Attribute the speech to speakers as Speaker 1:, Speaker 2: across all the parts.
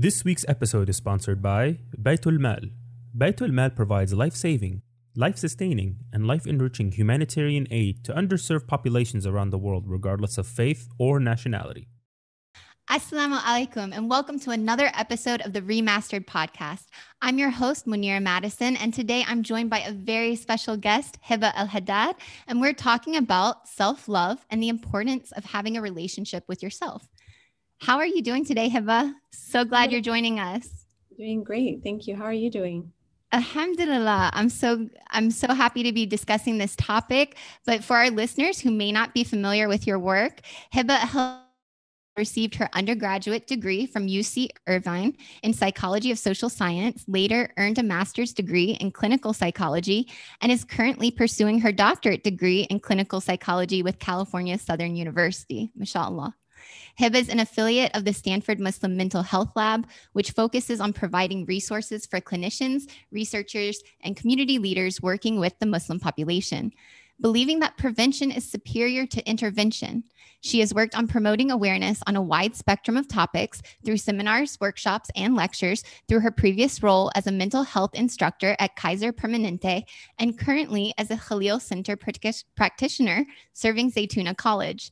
Speaker 1: This week's episode is sponsored by Baitul Mal. Baitul Mal provides life-saving, life-sustaining, and life-enriching humanitarian aid to underserved populations around the world, regardless of faith or nationality.
Speaker 2: Assalamu alaikum, and welcome to another episode of the ReMAStered Podcast. I'm your host, Munira Madison, and today I'm joined by a very special guest, Heba El Haddad, and we're talking about self-love and the importance of having a relationship with yourself. How are you doing today, Heba? So glad you're joining us.
Speaker 3: Doing great. Thank you. How are you doing?
Speaker 2: Alhamdulillah. I'm so happy to be discussing this topic. But for our listeners who may not be familiar with your work, Heba received her undergraduate degree from UC Irvine in psychology of social science, later earned a master's degree in clinical psychology, and is currently pursuing her doctorate degree in clinical psychology with California Southern University. MashaAllah. Heba is an affiliate of the Stanford Muslim Mental Health Lab, which focuses on providing resources for clinicians, researchers, and community leaders working with the Muslim population. Believing that prevention is superior to intervention, she has worked on promoting awareness on a wide spectrum of topics through seminars, workshops, and lectures through her previous role as a mental health instructor at Kaiser Permanente and currently as a Khalil Center practitioner serving Zaytuna College.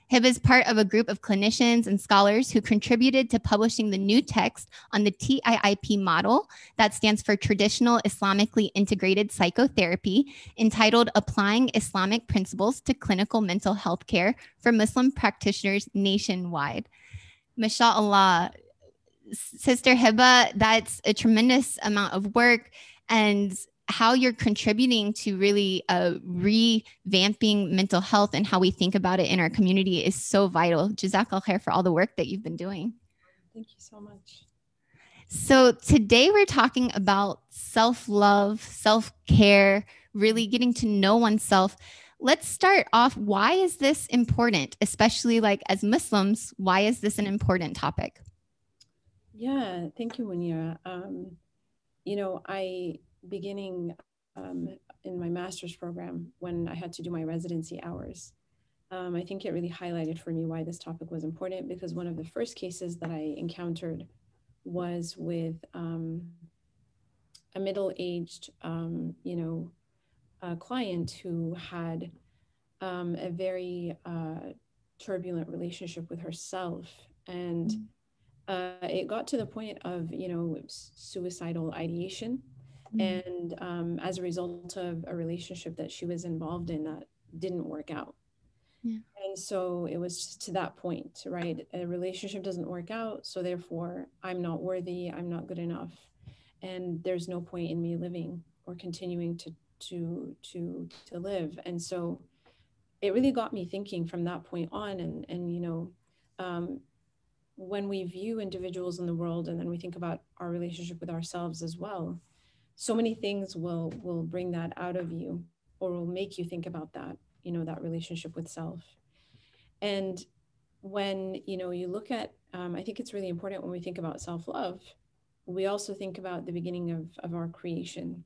Speaker 2: Heba is part of a group of clinicians and scholars who contributed to publishing the new text on the TIIP model, that stands for Traditional Islamically Integrated Psychotherapy, entitled Applying Islamic Principles to Clinical Mental Health Care for Muslim Practitioners Nationwide. MashaAllah. Sister Heba, that's a tremendous amount of work, and how you're contributing to really revamping mental health and how we think about it in our community is so vital. Jazakallah khair for all the work that you've been doing.
Speaker 3: Thank you so much.
Speaker 2: So today we're talking about self-love, self-care, really getting to know oneself. Let's start off. Why is this important? Especially like as Muslims, why is this an important topic?
Speaker 3: Yeah, thank you, Munira. Beginning in my master's program, when I had to do my residency hours, I think it really highlighted for me why this topic was important, because one of the first cases that I encountered was with a middle-aged, client who had a very turbulent relationship with herself. And it got to the point of, suicidal ideation. And as a result of a relationship that she was involved in that didn't work out. Yeah. And so it was just to that point, right? A relationship doesn't work out. So therefore, I'm not worthy. I'm not good enough. And there's no point in me living or continuing to live. And so it really got me thinking from that point on. And when we view individuals in the world, and then we think about our relationship with ourselves as well, so many things will bring that out of you, or will make you think about that, that relationship with self. And when, you look at, I think it's really important when we think about self-love, we also think about the beginning of our creation.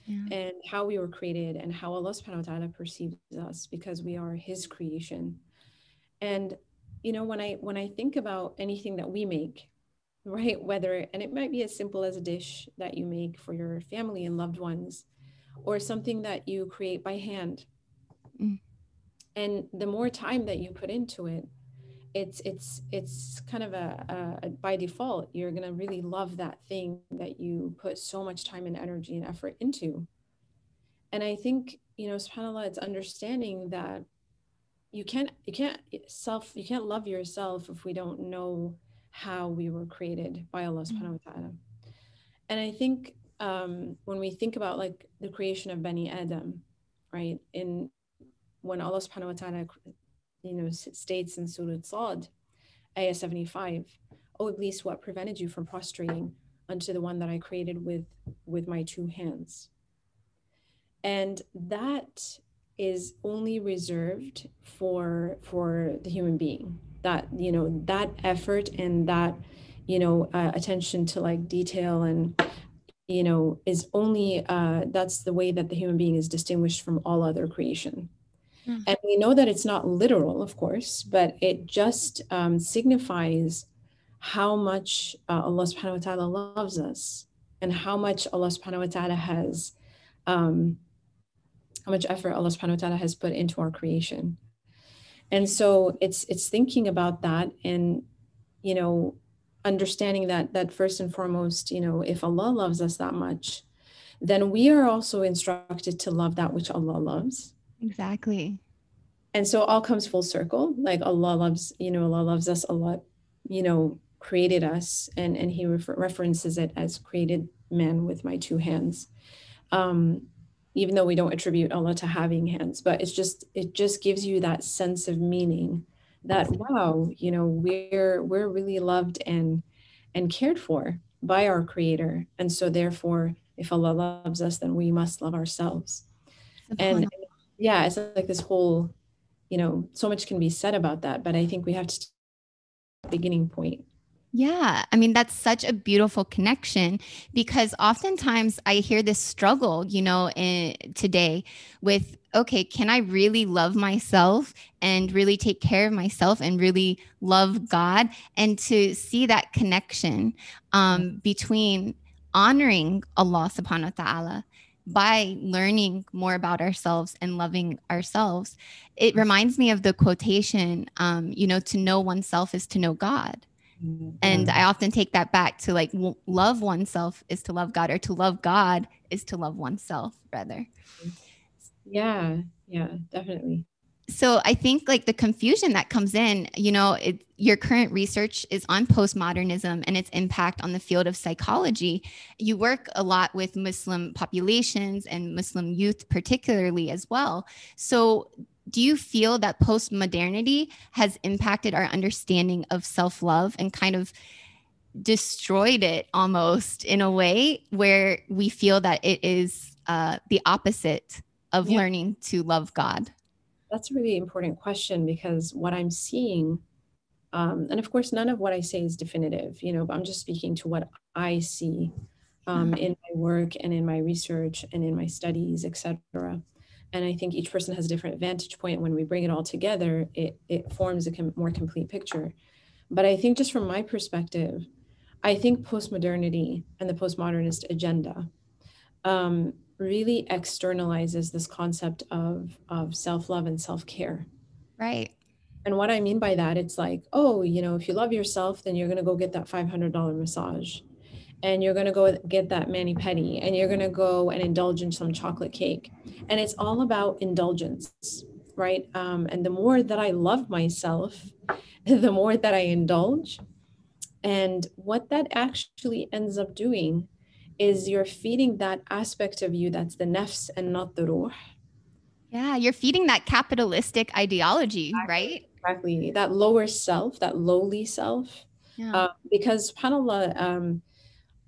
Speaker 3: Yeah. And how we were created and how Allah subhanahu wa ta'ala perceives us, because we are his creation. And, when I think about anything that we make, right, and it might be as simple as a dish that you make for your family and loved ones, or something that you create by hand. And the more time that you put into it, it's kind of a by default, you're going to really love that thing that you put so much time and energy and effort into. And I think, subhanAllah, it's understanding that you can't love yourself if we don't know how we were created by Allah subhanahu wa ta'ala. And I think when we think about like the creation of Bani Adam, right, when Allah subhanahu wa ta'ala states in Surah Sad, ayah 75, "O Iblis, what prevented you from prostrating unto the one that I created with my two hands?" And that is only reserved for the human being. That, that effort and that, attention to like detail and, is only, that's the way that the human being is distinguished from all other creation. Mm-hmm. And we know that it's not literal, of course, but it just signifies how much Allah subhanahu wa ta'ala loves us, and how much Allah subhanahu wa ta'ala has, how much effort Allah subhanahu wa ta'ala has put into our creation. And so it's thinking about that, and, you know, understanding that first and foremost, you know, if Allah loves us that much, then we are also instructed to love that which Allah loves.
Speaker 2: Exactly.
Speaker 3: And so it all comes full circle. Like Allah loves, you know, Allah loves us. Allah, you know, created us, and he references it as created man with my two hands. Even though we don't attribute Allah to having hands, but it just gives you that sense of meaning that, wow, you know, we're really loved and cared for by our creator. And so therefore, if Allah loves us, then we must love ourselves. And yeah, it's like this whole, you know, so much can be said about that, but I think we have to beginning point.
Speaker 2: Yeah. I mean, that's such a beautiful connection, because oftentimes I hear this struggle, you know, today with, okay, can I really love myself and really take care of myself and really love God? And to see that connection between honoring Allah subhanahu wa ta'ala by learning more about ourselves and loving ourselves. It reminds me of the quotation, you know, to know oneself is to know God. And I often take that back to like, love oneself is to love God, or to love God is to love oneself, rather.
Speaker 3: Yeah, definitely.
Speaker 2: So I think like the confusion that comes in, you know, your current research is on postmodernism and its impact on the field of psychology. You work a lot with Muslim populations and Muslim youth particularly as well. So do you feel that postmodernity has impacted our understanding of self-love and kind of destroyed it almost in a way where we feel that it is the opposite of learning to love God?
Speaker 3: That's a really important question, because what I'm seeing, and of course, none of what I say is definitive, you know, but I'm just speaking to what I see in my work and in my research and in my studies, etc. And I think each person has a different vantage point. When we bring it all together, it forms a more complete picture. But I think just from my perspective, I think postmodernity and the postmodernist agenda really externalizes this concept of self-love and self-care.
Speaker 2: Right.
Speaker 3: And what I mean by that, it's like, oh, you know, if you love yourself, then you're going to go get that $500 massage, and you're going to go get that mani-pedi, and you're going to go and indulge in some chocolate cake. And it's all about indulgence, right? And the more that I love myself, the more that I indulge. And what that actually ends up doing is you're feeding that aspect of you that's the nafs and not the ruh.
Speaker 2: Yeah, you're feeding that capitalistic ideology, right?
Speaker 3: Exactly. That lower self, that lowly self.
Speaker 2: Yeah.
Speaker 3: Because subhanAllah,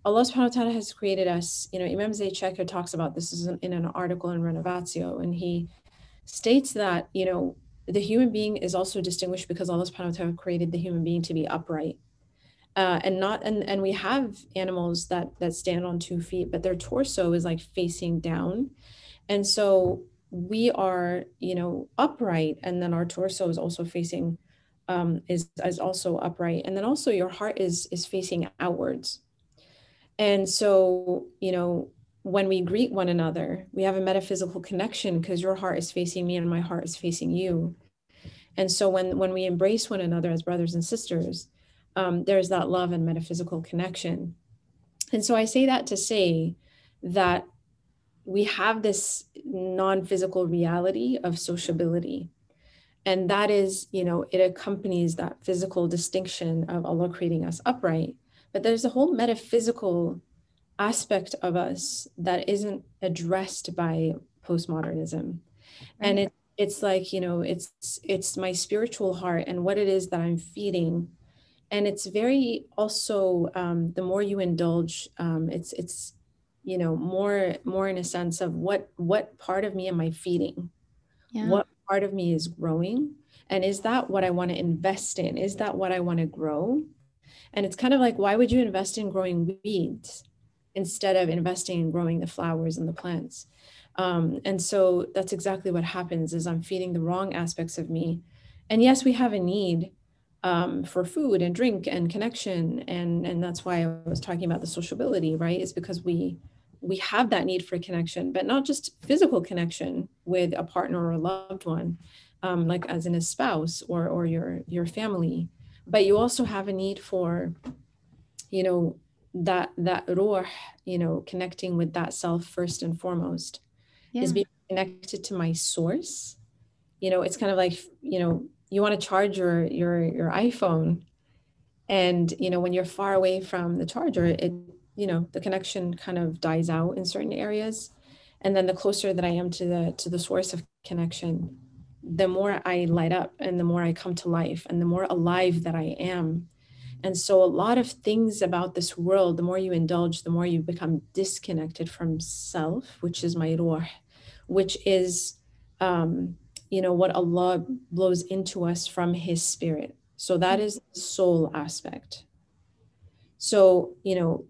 Speaker 3: Allah subhanahu wa ta'ala has created us. You know, Imam Zayd Shekhar talks about this in an article in Renovatio, and he states that, you know, the human being is also distinguished because Allah subhanahu wa ta'ala created the human being to be upright. And we have animals that stand on 2 feet, but their torso is like facing down. And so we are, you know, upright, and then our torso is also facing, is also upright. And then also your heart is facing outwards. And so, you know, when we greet one another, we have a metaphysical connection because your heart is facing me and my heart is facing you. And so when we embrace one another as brothers and sisters, there's that love and metaphysical connection. And so I say that to say that we have this non-physical reality of sociability. And that is, you know, it accompanies that physical distinction of Allah creating us upright. But there's a whole metaphysical aspect of us that isn't addressed by postmodernism. Right. And it's like, you know, it's my spiritual heart and what it is that I'm feeding. And it's very also, the more you indulge, it's, you know, more in a sense of what part of me am I feeding? Yeah. What part of me is growing? And is that what I want to invest in? Is that what I want to grow? And it's kind of like, why would you invest in growing weeds instead of investing in growing the flowers and the plants? And so that's exactly what happens is I'm feeding the wrong aspects of me. And yes, we have a need, for food and drink and connection. And that's why I was talking about the sociability, right? Is because we have that need for connection, but not just physical connection with a partner or a loved one, like as in a spouse or your family, but you also have a need for, you know, that ruh, you know, connecting with that self first and foremost, is being connected to my source. You know, it's kind of like, you know, you want to charge your iPhone, and you know, when you're far away from the charger, it, you know, the connection kind of dies out in certain areas. And then the closer that I am to the source of connection, the more I light up and the more I come to life and the more alive that I am. And so a lot of things about this world, the more you indulge, the more you become disconnected from self, which is my ruh, which is, you know, what Allah blows into us from his spirit. So that is the soul aspect. So, you know,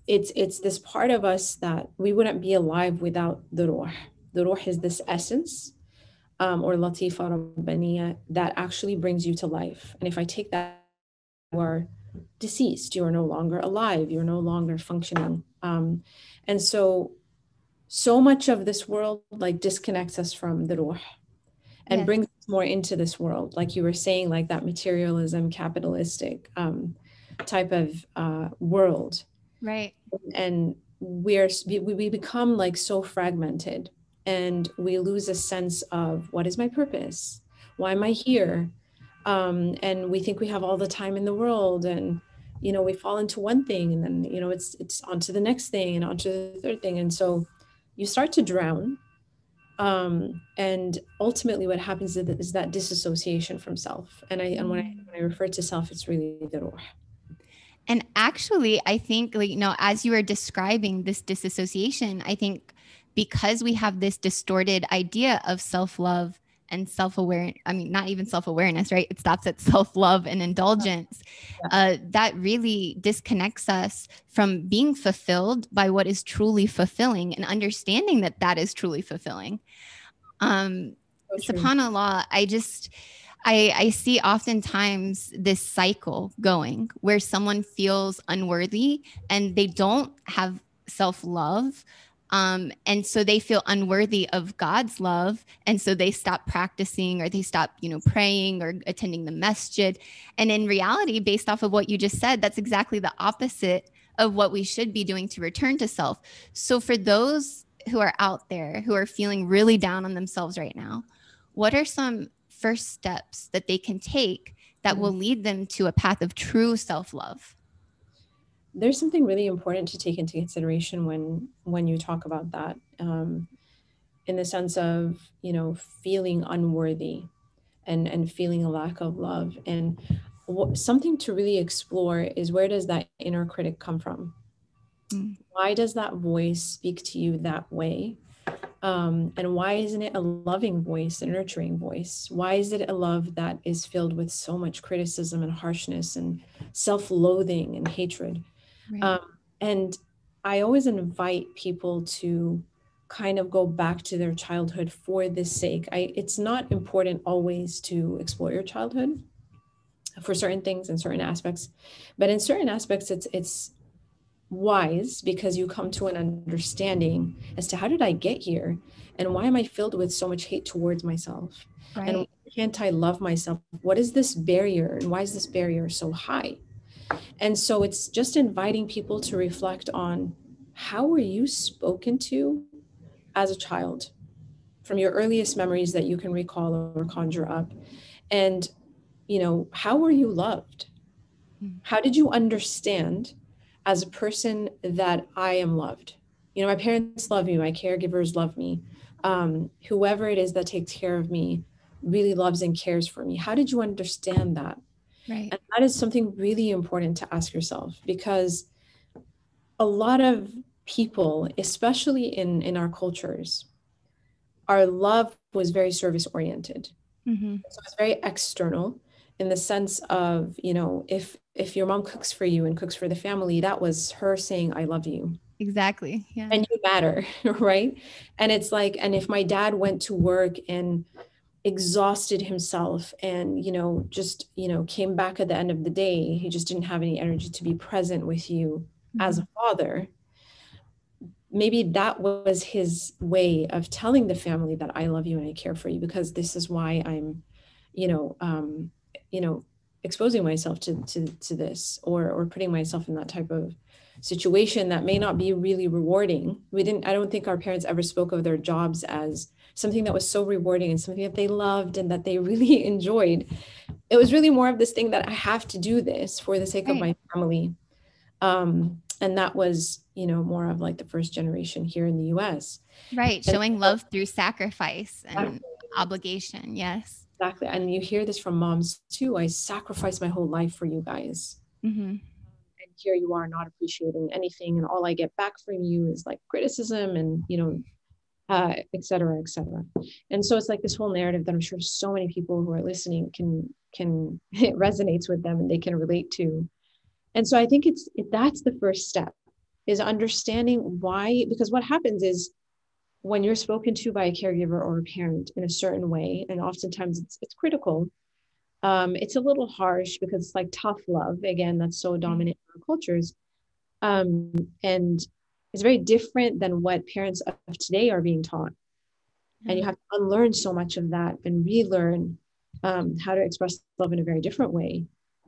Speaker 3: it's this part of us that we wouldn't be alive without the ruh. The ruh is this essence, or latifa rabbaniya, that actually brings you to life. And if I take that, you are deceased, you are no longer alive, you're no longer functioning. And so much of this world like disconnects us from the ruh and brings us more into this world, like you were saying, like that materialism, capitalistic type of world.
Speaker 2: Right.
Speaker 3: And we become like so fragmented, and we lose a sense of, what is my purpose? Why am I here? And we think we have all the time in the world, and you know, we fall into one thing, and then you know, it's onto the next thing and onto the third thing, and so you start to drown. And ultimately what happens is that disassociation from self. And when I refer to self, it's really the ruh.
Speaker 2: And actually, I think, like, you know, as you were describing this disassociation, I think because we have this distorted idea of self-love and self-aware, I mean, not even self-awareness, right? It stops at self-love and indulgence. That really disconnects us from being fulfilled by what is truly fulfilling and understanding that that is truly fulfilling. SubhanAllah, I see oftentimes this cycle going where someone feels unworthy and they don't have self-love. And so they feel unworthy of God's love. And so they stop practicing, or they stop, you know, praying or attending the masjid. And in reality, based off of what you just said, that's exactly the opposite of what we should be doing to return to self. So for those who are out there who are feeling really down on themselves right now, what are some first steps that they can take that will lead them to a path of true self-love?
Speaker 3: There's something really important to take into consideration when you talk about that, in the sense of, you know, feeling unworthy and feeling a lack of love. And something to really explore is, where does that inner critic come from? Why does that voice speak to you that way? And why isn't it a loving voice, a nurturing voice? Why is it a love that is filled with so much criticism and harshness and self-loathing and hatred? Right. And I always invite people to kind of go back to their childhood for this sake. It's not important always to explore your childhood for certain things and certain aspects, but in certain aspects, it's wise, because you come to an understanding as to, how did I get here, and why am I filled with so much hate towards myself? Right. And why can't I love myself? What is this barrier, and why is this barrier so high? And so it's just inviting people to reflect on, how were you spoken to as a child, from your earliest memories that you can recall or conjure up? And, you know, how were you loved? How did you understand as a person that I am loved? You know, my parents love me, my caregivers love me. Whoever it is that takes care of me really loves and cares for me. How did you understand that? Right. And that is something really important to ask yourself, because a lot of people, especially in our cultures, our love was very service oriented. So it's very external, in the sense of, you know, if your mom cooks for you and cooks for the family, that was her saying, I love you.
Speaker 2: Exactly. Yeah.
Speaker 3: And you matter, right? And it's like, and if my dad went to work and exhausted himself and, just, came back at the end of the day. He just didn't have any energy to be present with you as a father. Maybe that was his way of telling the family that I love you and I care for you, because this is why I'm, exposing myself to this, or putting myself in that type of situation that may not be really rewarding. I don't think our parents ever spoke of their jobs as something that was so rewarding and something that they loved and that they really enjoyed. It was really more of this thing that I have to do this for the sake of my family. And that was, more of like the first generation here in the US.
Speaker 2: Right. Showing love through sacrifice and obligation. Yes.
Speaker 3: Exactly. And you hear this from moms too. I sacrificed my whole life for you guys. And here you are not appreciating anything. And all I get back from you is like criticism and, et cetera, et cetera. And so it's like this whole narrative that I'm sure so many people who are listening can it resonates with them and they can relate to. And so I think that's the first step, is understanding why, because what happens is when you're spoken to by a caregiver or a parent in a certain way, and oftentimes it's critical, it's a little harsh because it's like tough love. Again, that's so dominant in our cultures. And it's very different than what parents of today are being taught. And you have to unlearn so much of that and relearn how to express love in a very different way.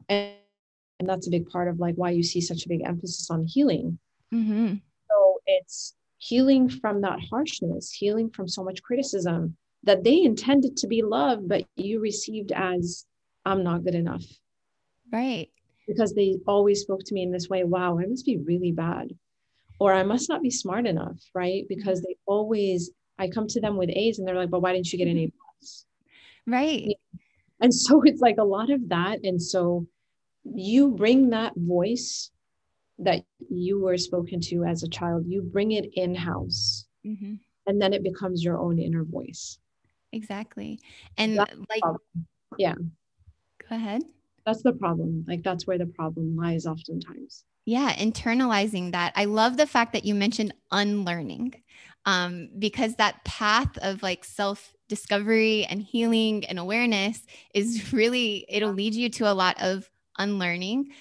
Speaker 3: And that's a big part of like why you see such a big emphasis on healing. So it's healing from that harshness, healing from so much criticism that they intended to be love, but you received as, I'm not good enough.
Speaker 2: Right.
Speaker 3: Because they always spoke to me in this way, wow, I must be really bad. Or I must not be smart enough, right? Because I come to them with A's and they're like, but why didn't you get an A+?
Speaker 2: Right.
Speaker 3: And so it's like a lot of that. And so you bring that voice that you were spoken to as a child, you bring it in-house, and then it becomes your own inner voice.
Speaker 2: Exactly. And
Speaker 3: Go
Speaker 2: ahead.
Speaker 3: That's the problem. Like that's where the problem lies oftentimes.
Speaker 2: Yeah. Internalizing that. I love the fact that you mentioned unlearning, because that path of like self-discovery and healing and awareness is really, it'll lead you to a lot of unlearning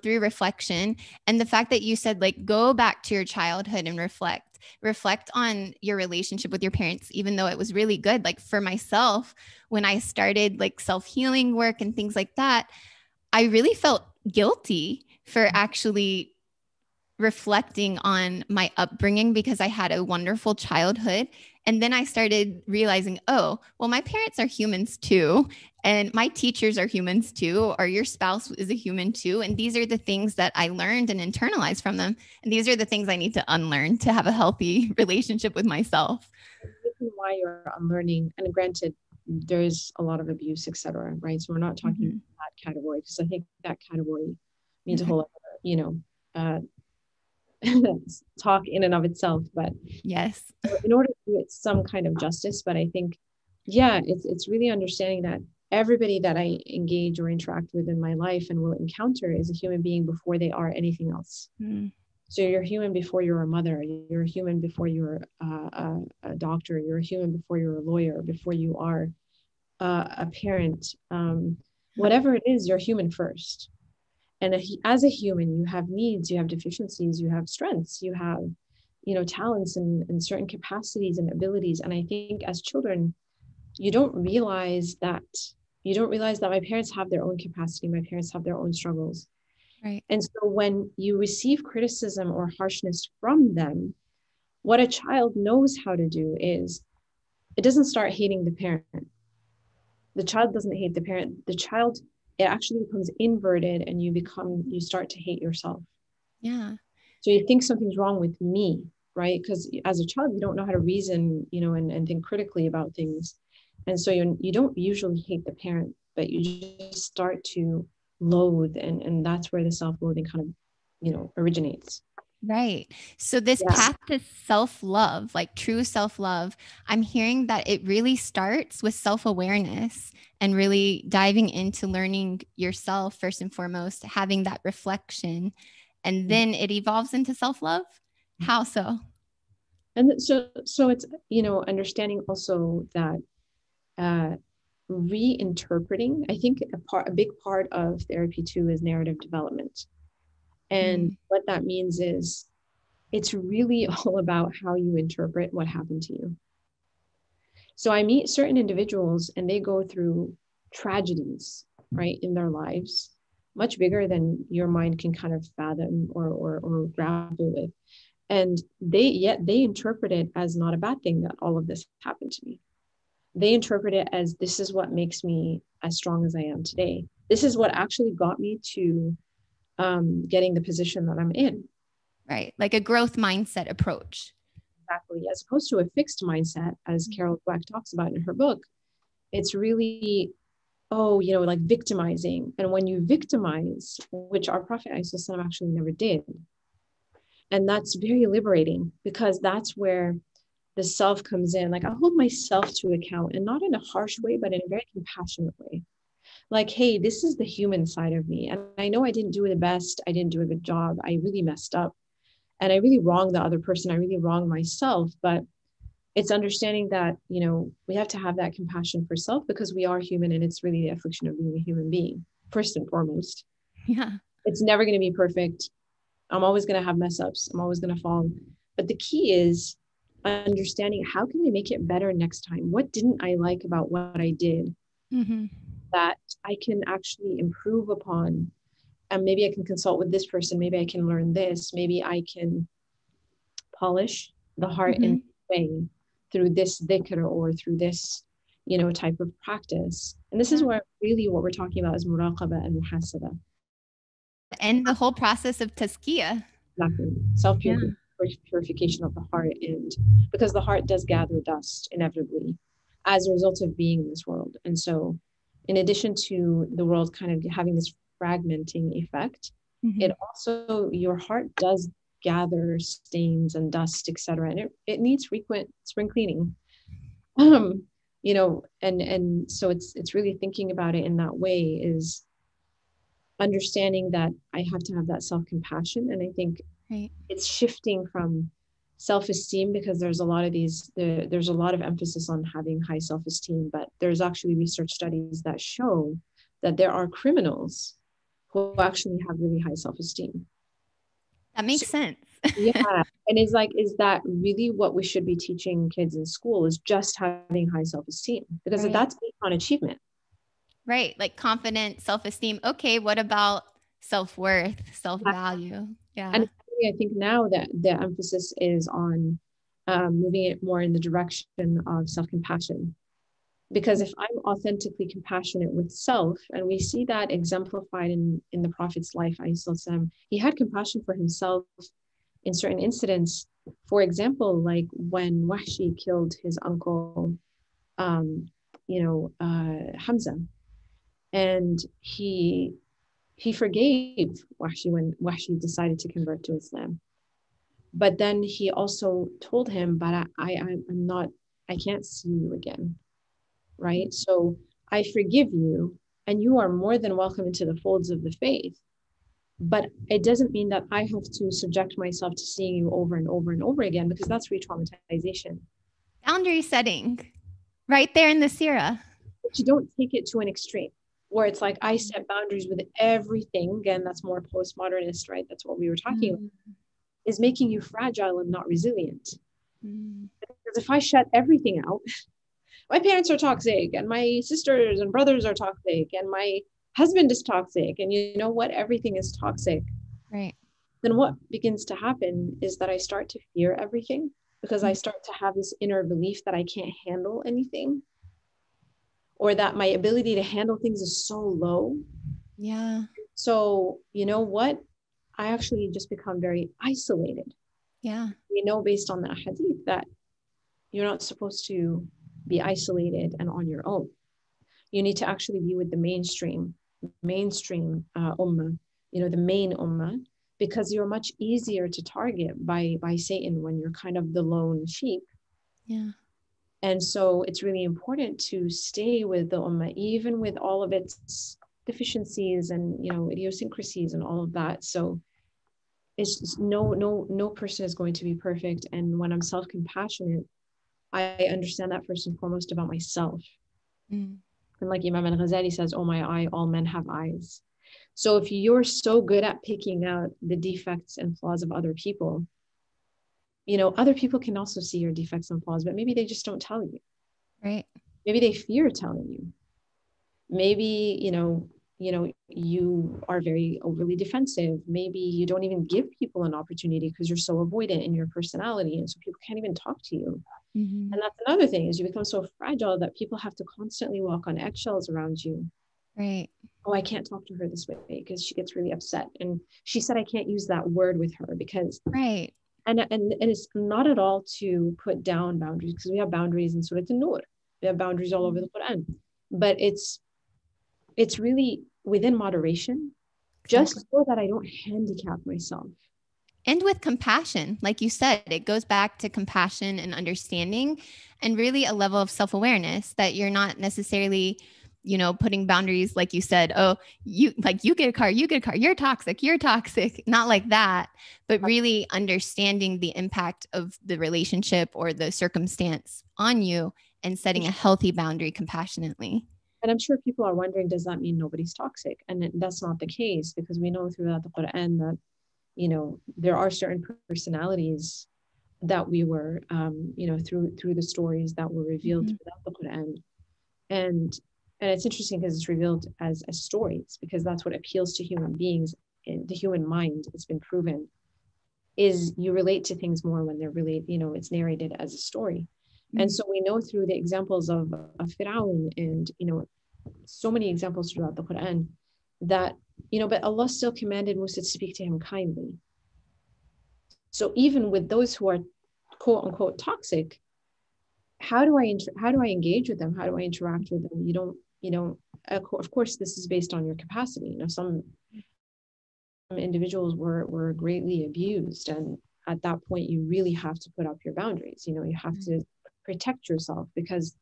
Speaker 2: through reflection. And the fact that you said, like, go back to your childhood and reflect on your relationship with your parents, even though it was really good. Like for myself, when I started like self-healing work and things like that, I really felt guilty for actually reflecting on my upbringing because I had a wonderful childhood. And then I started realizing, oh, well, my parents are humans too. And my teachers are humans too, or your spouse is a human too. And these are the things that I learned and internalized from them. And these are the things I need to unlearn to have a healthy relationship with myself.
Speaker 3: The reason why you're unlearning, and granted, there's a lot of abuse, etc., right? So we're not talking about that category, because I think that category needs a whole other, talk in and of itself. But
Speaker 2: yes,
Speaker 3: in order to do it some kind of justice, but I think, it's really understanding that everybody that I engage or interact with in my life and will encounter is a human being before they are anything else. So you're human before you're a mother, you're a human before you're a doctor, you're a human before you're a lawyer, before you are a parent, whatever it is, you're human first. And as a human, you have needs, you have deficiencies, you have strengths, you have, talents and certain capacities and abilities. And I think as children, you don't realize that my parents have their own capacity. My parents have their own struggles.
Speaker 2: Right.
Speaker 3: And so when you receive criticism or harshness from them, what a child knows how to do is it doesn't start hating the parent. The child doesn't hate the parent. It actually becomes inverted, and you start to hate yourself.
Speaker 2: Yeah.
Speaker 3: So you think something's wrong with me, right? Because as a child, you don't know how to reason, and think critically about things. And so you don't usually hate the parent, but you just start to loathe. And that's where the self-loathing kind of, originates.
Speaker 2: Right. So this path to self-love, like true self-love, I'm hearing that it really starts with self-awareness and really diving into learning yourself first and foremost, having that reflection, and then it evolves into self-love. How so?
Speaker 3: And so it's, understanding also that reinterpreting. I think a big part of therapy too is narrative development. And what that means is it's really all about how you interpret what happened to you. So I meet certain individuals and they go through tragedies, right, in their lives, much bigger than your mind can kind of fathom or grapple with. And they interpret it as not a bad thing that all of this happened to me. They interpret it as, this is what makes me as strong as I am today. This is what actually got me to getting the position that I'm in.
Speaker 2: Right. Like a growth mindset approach.
Speaker 3: Exactly. As opposed to a fixed mindset, as Carol Dweck talks about in her book. It's really, like victimizing. And when you victimize, which our Prophet ﷺ actually never did, and that's very liberating, because that's where the self comes in. Like, I hold myself to account, and not in a harsh way, but in a very compassionate way. Like, hey, this is the human side of me. And I know I didn't do the best. I didn't do a good job. I really messed up. And I really wronged the other person. I really wronged myself. But it's understanding that, we have to have that compassion for self, because we are human, and it's really the affliction of being a human being, first and foremost.
Speaker 2: Yeah.
Speaker 3: It's never going to be perfect. I'm always going to have mess ups. I'm always going to fall. But the key is understanding, how can I make it better next time? What didn't I like about what I did that I can actually improve upon? And maybe I can consult with this person. Maybe I can learn this. Maybe I can polish the heart in a way through this dhikr or through this, type of practice. And this is where really what we're talking about is muraqabah and muhasabah.
Speaker 2: And the whole process of tazkiyah.
Speaker 3: Exactly. Self-purification of the heart. And because the heart does gather dust inevitably as a result of being in this world. And so in addition to the world kind of having this fragmenting effect, it also, your heart does gather stains and dust, etc. And it needs frequent spring cleaning. And so it's really thinking about it in that way, is understanding that I have to have that self-compassion. And I think it's shifting from self-esteem, because there's a lot of emphasis on having high self-esteem, but there's actually research studies that show that there are criminals who actually have really high self-esteem.
Speaker 2: That makes sense.
Speaker 3: Yeah. And is that really what we should be teaching kids in school, is just having high self-esteem? Because that's based on achievement.
Speaker 2: Right. Like confident self-esteem. Okay. What about self-worth, self-value? Yeah.
Speaker 3: And I think now that the emphasis is on moving it more in the direction of self-compassion. Because if I'm authentically compassionate with self, and we see that exemplified in the Prophet's life, he had compassion for himself in certain incidents. For example, like when Wahshi killed his uncle, Hamza, and he forgave Wahshi when Wahshi decided to convert to Islam. But then he also told him, but I can't see you again. Right? So I forgive you, and you are more than welcome into the folds of the faith. But it doesn't mean that I have to subject myself to seeing you over and over and over again, because that's re-traumatization.
Speaker 2: Boundary setting, right there in the seerah.
Speaker 3: But you don't take it to an extreme where it's like, I set boundaries with everything. Again, that's more postmodernist, right? That's what we were talking about, is making you fragile and not resilient. Because if I shut everything out, my parents are toxic, and my sisters and brothers are toxic, and my husband is toxic, and you know what? Everything is toxic.
Speaker 2: Right.
Speaker 3: Then what begins to happen is that I start to fear everything, because I start to have this inner belief that I can't handle anything, or that my ability to handle things is so low.
Speaker 2: Yeah.
Speaker 3: So you know what? I actually just become very isolated.
Speaker 2: Yeah.
Speaker 3: We know based on that hadith that you're not supposed to be isolated and on your own. You need to actually be with the mainstream ummah, the main ummah, because you're much easier to target by Satan when you're kind of the lone sheep.
Speaker 2: Yeah.
Speaker 3: And so it's really important to stay with the ummah, even with all of its deficiencies and idiosyncrasies and all of that. So it's just no person is going to be perfect. And when I'm self-compassionate, I understand that first and foremost about myself. And And like Imam al-Ghazali says, oh my eye, all men have eyes. So if you're so good at picking out the defects and flaws of other people, other people can also see your defects and flaws, but maybe they just don't tell you.
Speaker 2: Right.
Speaker 3: Maybe they fear telling you. Maybe, you are very overly defensive. Maybe you don't even give people an opportunity because you're so avoidant in your personality. And so people can't even talk to you.
Speaker 2: Mm-hmm.
Speaker 3: And that's another thing, is you become so fragile that people have to constantly walk on eggshells around you.
Speaker 2: Right.
Speaker 3: Oh, I can't talk to her this way because she gets really upset. And she said I can't use that word with her because
Speaker 2: right.
Speaker 3: And it's not at all to put down boundaries, because we have boundaries in Surah An-Nur. We have boundaries all over the Quran. But it's really within moderation, just so that I don't handicap myself.
Speaker 2: And with compassion, like you said, it goes back to compassion and understanding, and really a level of self-awareness that you're not necessarily, putting boundaries, like you said, oh, you get a car, you're toxic, not like that, but really understanding the impact of the relationship or the circumstance on you and setting a healthy boundary compassionately.
Speaker 3: And I'm sure people are wondering, does that mean nobody's toxic? And that's not the case, because we know throughout the Quran that there are certain personalities that we were, through the stories that were revealed throughout the Quran. And it's interesting because it's revealed as stories, because that's what appeals to human beings. In the human mind, it's been proven, is you relate to things more when they're really, it's narrated as a story. And so we know through the examples of Fir'aun and, so many examples throughout the Quran that, but Allah still commanded Musa to speak to him kindly. So even with those who are quote unquote toxic, how do I engage with them? How do I interact with them? Of course, this is based on your capacity. Some individuals were greatly abused. And at that point, you really have to put up your boundaries. You have to protect yourself, because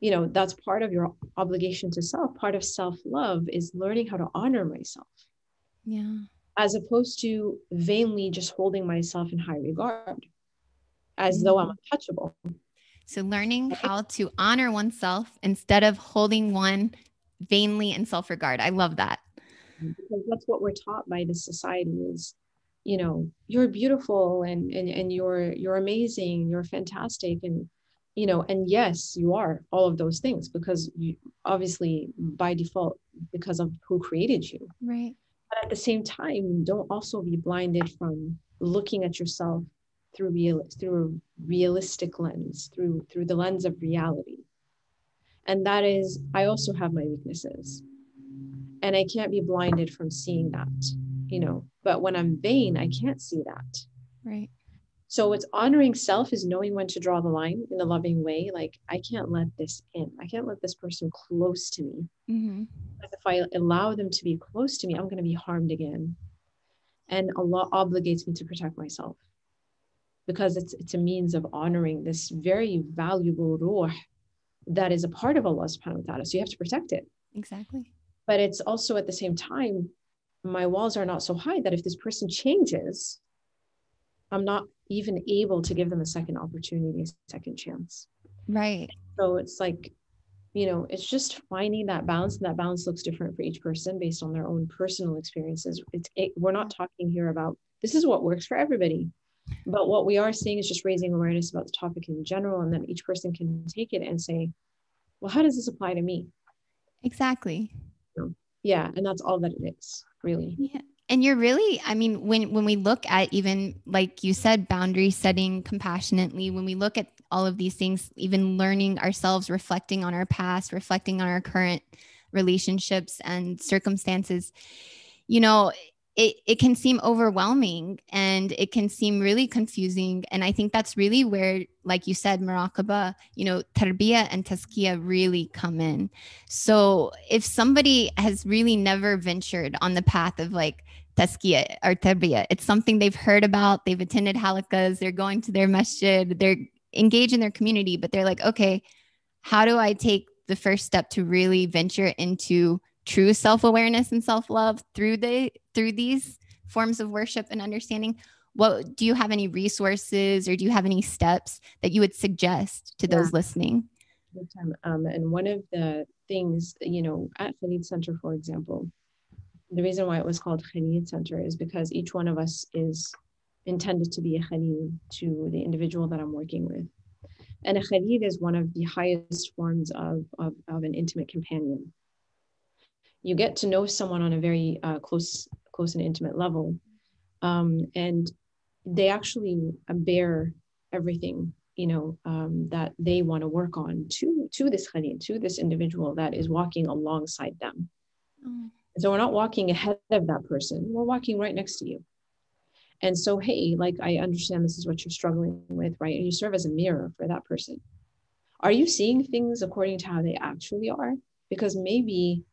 Speaker 3: that's part of your obligation to self. Part of self-love is learning how to honor myself, as opposed to vainly just holding myself in high regard as though I'm untouchable.
Speaker 2: So learning how to honor oneself instead of holding one vainly in self-regard. I love that,
Speaker 3: because that's what we're taught by this society is, you're beautiful and you're amazing, you're fantastic, and and yes, you are all of those things, because you obviously by default, because of who created you.
Speaker 2: Right.
Speaker 3: But at the same time, don't also be blinded from looking at yourself through a realistic lens, through the lens of reality. And that is, I also have my weaknesses, and I can't be blinded from seeing that, but when I'm vain, I can't see that.
Speaker 2: Right. So
Speaker 3: it's honoring self is knowing when to draw the line in a loving way. Like, I can't let this in. I can't let this person close to me. Because if I allow them to be close to me, I'm going to be harmed again. And Allah obligates me to protect myself, because it's a means of honoring this very valuable ruh that is a part of Allah subhanahu wa ta'ala. So you have to protect it.
Speaker 2: Exactly.
Speaker 3: But it's also at the same time, my walls are not so high that if this person changes, I'm not even able to give them a second opportunity, a second chance.
Speaker 2: Right.
Speaker 3: So it's like, it's just finding that balance, and that balance looks different for each person based on their own personal experiences. We're not talking here about this is what works for everybody, but what we are saying is just raising awareness about the topic in general, and then each person can take it and say, well, how does this apply to me?
Speaker 2: Exactly.
Speaker 3: Yeah. And that's all that it is, really.
Speaker 2: Yeah. And you're really, when we look at, even like you said, boundary setting compassionately, when we look at all of these things, even learning ourselves, reflecting on our past, reflecting on our current relationships and circumstances, it can seem overwhelming, and it can seem really confusing. And I think that's really where, like you said, muraqabah, tarbiyah and tazkiyah really come in. So if somebody has really never ventured on the path of like tazkiyah or tarbiyah, it's something they've heard about, they've attended halakas, they're going to their masjid, they're engaged in their community, but they're like, okay, how do I take the first step to really venture into true self-awareness and self-love through these forms of worship and understanding? Do you have any resources, or do you have any steps that you would suggest to those listening?
Speaker 3: Big time. And one of the things, at Khalid Center, for example, the reason why it was called Khalid Center is because each one of us is intended to be a Khalid to the individual that I'm working with. And a Khalid is one of the highest forms of an intimate companion. You get to know someone on a very close and intimate level. And they actually bear everything, that they want to work on to this Khalid, to this individual that is walking alongside them. Mm. So we're not walking ahead of that person. We're walking right next to you. And so, hey, like, I understand this is what you're struggling with, right? And you serve as a mirror for that person. Are you seeing things according to how they actually are? Because maybe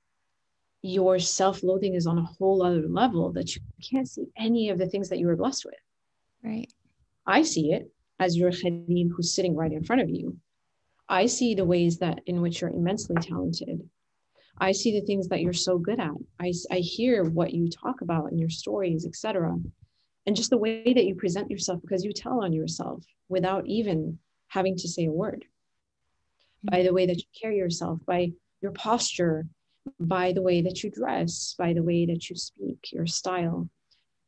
Speaker 3: your self-loathing is on a whole other level that you can't see any of the things that you were blessed with.
Speaker 2: Right.
Speaker 3: I see it as your Khalid who's sitting right in front of you. I see the ways that in which you're immensely talented. I see the things that you're so good at. I hear what you talk about in your stories, etc. And just the way that you present yourself, because you tell on yourself without even having to say a word. Mm-hmm. By the way that you carry yourself, by your posture, by the way that you dress, by the way that you speak, your style.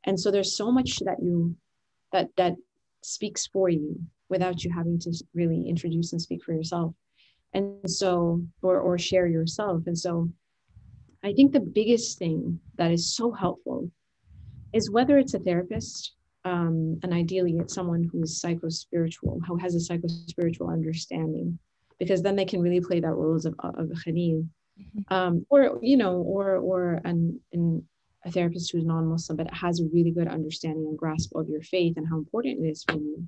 Speaker 3: And so there's so much that speaks for you without you having to really introduce and speak for yourself. And so, or share yourself. And so I think the biggest thing that is so helpful is whether it's a therapist, and ideally it's someone who's psycho-spiritual, who has a psycho-spiritual understanding, because then they can really play that role of a Khalid, or a therapist who's non-Muslim, but has a really good understanding and grasp of your faith and how important it is for you,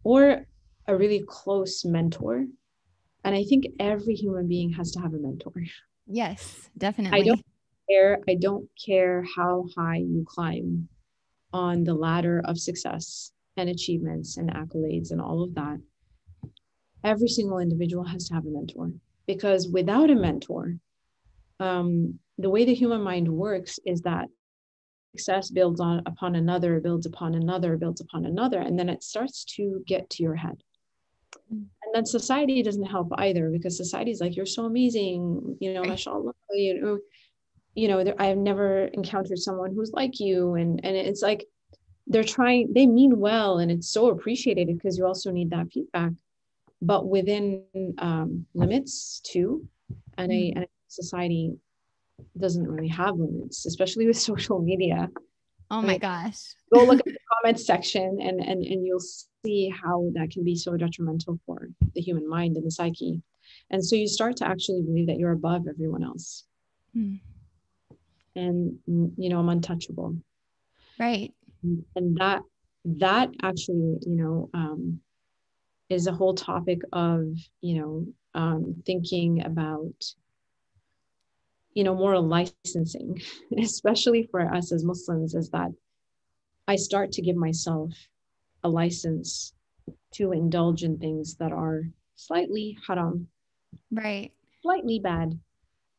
Speaker 3: or a really close mentor. And I think every human being has to have a mentor.
Speaker 2: Yes, definitely.
Speaker 3: I don't care how high you climb on the ladder of success and achievements and accolades and all of that. Every single individual has to have a mentor, because without a mentor, the way the human mind works is that success builds upon another, builds upon another, builds upon another, and then it starts to get to your head. And then society doesn't help either, because society's like, you're so amazing, mashallah, I've never encountered someone who's like you. And it's like, they mean well, and it's so appreciated because you also need that feedback, but within limits too. And society doesn't really have limits, especially with social media.
Speaker 2: Oh my gosh.
Speaker 3: Go look at the comments section and you'll see how that can be so detrimental for the human mind and the psyche. And so you start to actually believe that you're above everyone else. And, I'm untouchable.
Speaker 2: Right.
Speaker 3: And that actually, is a whole topic of, thinking about, moral licensing, especially for us as Muslims, is that I start to give myself a license to indulge in things that are slightly haram,
Speaker 2: right,
Speaker 3: slightly bad.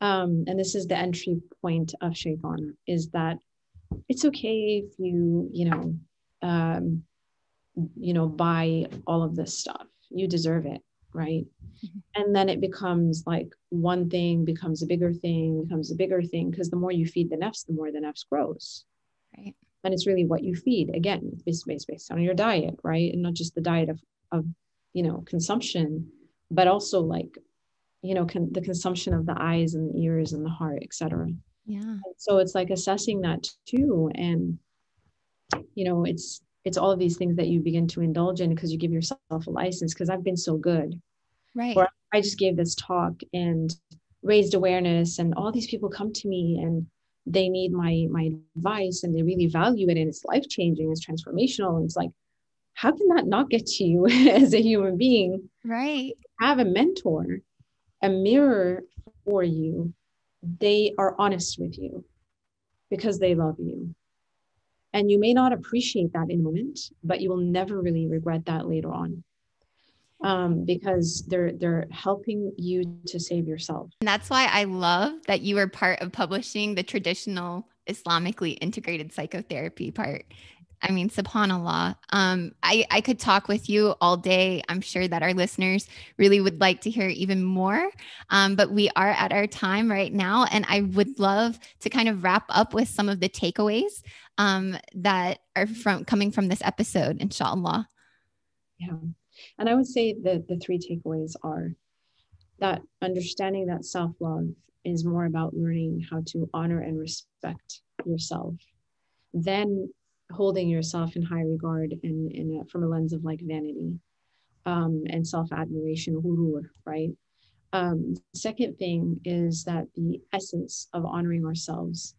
Speaker 3: And this is the entry point of shaitan, is that it's okay if you buy all of this stuff. You deserve it, right? Mm-hmm. And then it becomes like one thing becomes a bigger thing, because the more you feed the nafs, the more the nafs grows.
Speaker 2: Right.
Speaker 3: And it's really what you feed. Again, it's based on your diet, right? And not just the diet of consumption, but also like, the consumption of the eyes and the ears and the heart, etc.
Speaker 2: Yeah. And
Speaker 3: so it's like assessing that too. And, it's all of these things that you begin to indulge in because you give yourself a license, because I've been so good.
Speaker 2: Right.
Speaker 3: Or I just gave this talk and raised awareness, and all these people come to me and they need my advice, and they really value it, and it's life-changing, it's transformational. And it's like, how can that not get to you as a human being?
Speaker 2: Right.
Speaker 3: Have a mentor, a mirror for you. They are honest with you because they love you. And you may not appreciate that in the moment, but you will never really regret that later on. Because they're helping you to save yourself.
Speaker 2: And that's why I love that you were part of publishing the traditional Islamically integrated psychotherapy part. I mean, subhanAllah. I could talk with you all day. I'm sure that our listeners really would like to hear even more. But we are at our time right now. And I would love to kind of wrap up with some of the takeaways that are coming from this episode, inshallah.
Speaker 3: Yeah. And I would say that the three takeaways are that understanding that self-love is more about learning how to honor and respect yourself, then holding yourself in high regard and from a lens of like vanity and self-admiration, ghurur, right? Second thing is that the essence of honoring ourselves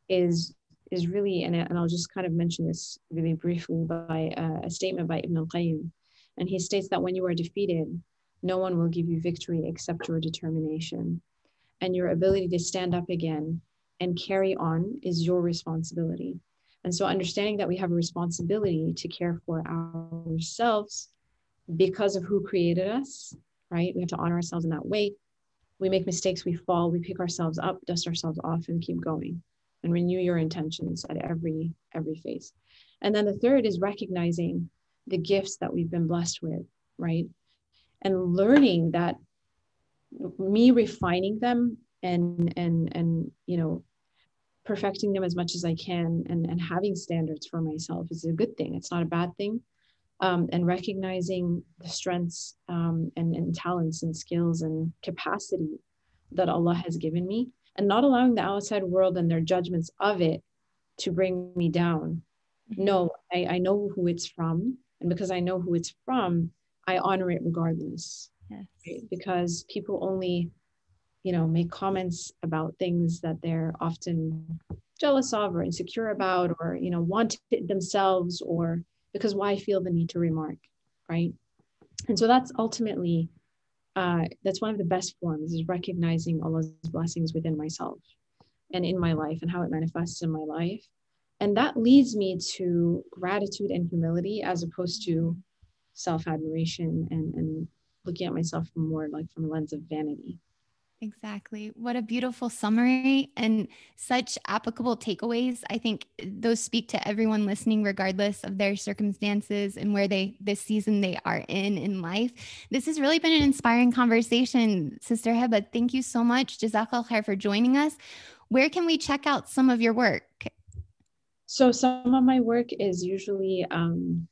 Speaker 3: is really, and I'll just kind of mention this really briefly by a statement by Ibn al-Qayyim. And he states that when you are defeated, no one will give you victory except your determination. And your ability to stand up again and carry on is your responsibility. And so understanding that we have a responsibility to care for ourselves because of who created us, right? We have to honor ourselves in that way. We make mistakes, we fall, we pick ourselves up, dust ourselves off, and keep going. And renew your intentions at every phase. And then the third is recognizing the gifts that we've been blessed with, right? And learning that me refining them and you know, perfecting them as much as I can and having standards for myself is a good thing. It's not a bad thing. And recognizing the strengths and talents and skills and capacity that Allah has given me, and not allowing the outside world and their judgments of it to bring me down. No, I know who it's from. And because I know who it's from, I honor it regardless.
Speaker 2: Yes.
Speaker 3: Right? Because people only, you know, make comments about things that they're often jealous of or insecure about, or, you know, want it themselves, or because why feel the need to remark, right? And so that's ultimately, that's one of the best forms, is recognizing Allah's blessings within myself and in my life and how it manifests in my life. And that leads me to gratitude and humility, as opposed to self-admiration and looking at myself from more like from a lens of vanity.
Speaker 2: Exactly. What a beautiful summary and such applicable takeaways. I think those speak to everyone listening, regardless of their circumstances and where this season they are in life. This has really been an inspiring conversation, Sister Heba. Thank you so much. Jazakallah khair for joining us. Where can we check out some of your work?
Speaker 3: So some of my work is usually,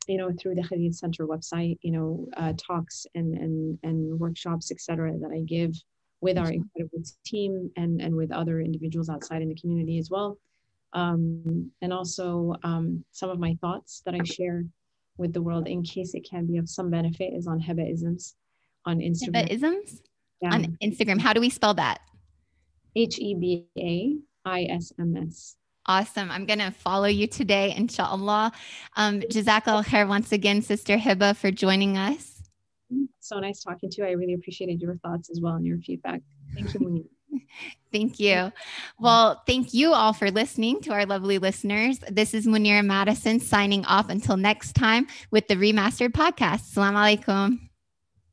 Speaker 3: you know, through the Khalid Center website, you know, talks and workshops, etc., that I give with our incredible team and with other individuals outside in the community as well. And also some of my thoughts that I share with the world, in case it can be of some benefit, is on Hebaisms on Instagram.
Speaker 2: Hebaisms?
Speaker 3: Yeah.
Speaker 2: On Instagram. How do we spell that?
Speaker 3: HEBAISMS.
Speaker 2: Awesome. I'm going to follow you today, inshallah. Jazakallah khair once again, Sister Heba, for joining us.
Speaker 3: So nice talking to you. I really appreciated your thoughts as well and your feedback. Thank you, Munir.
Speaker 2: Thank you. Well, thank you all for listening to our lovely listeners. This is Munira Madison signing off until next time with the ReMAStered Podcast. Assalamu alaikum.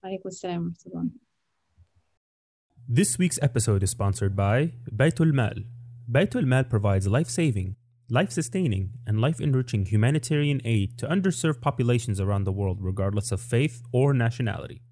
Speaker 3: Alaikum assalam.
Speaker 1: This week's episode is sponsored by Baitul Mal. Baitul Mal provides life-saving, life-sustaining, and life-enriching humanitarian aid to underserved populations around the world, regardless of faith or nationality.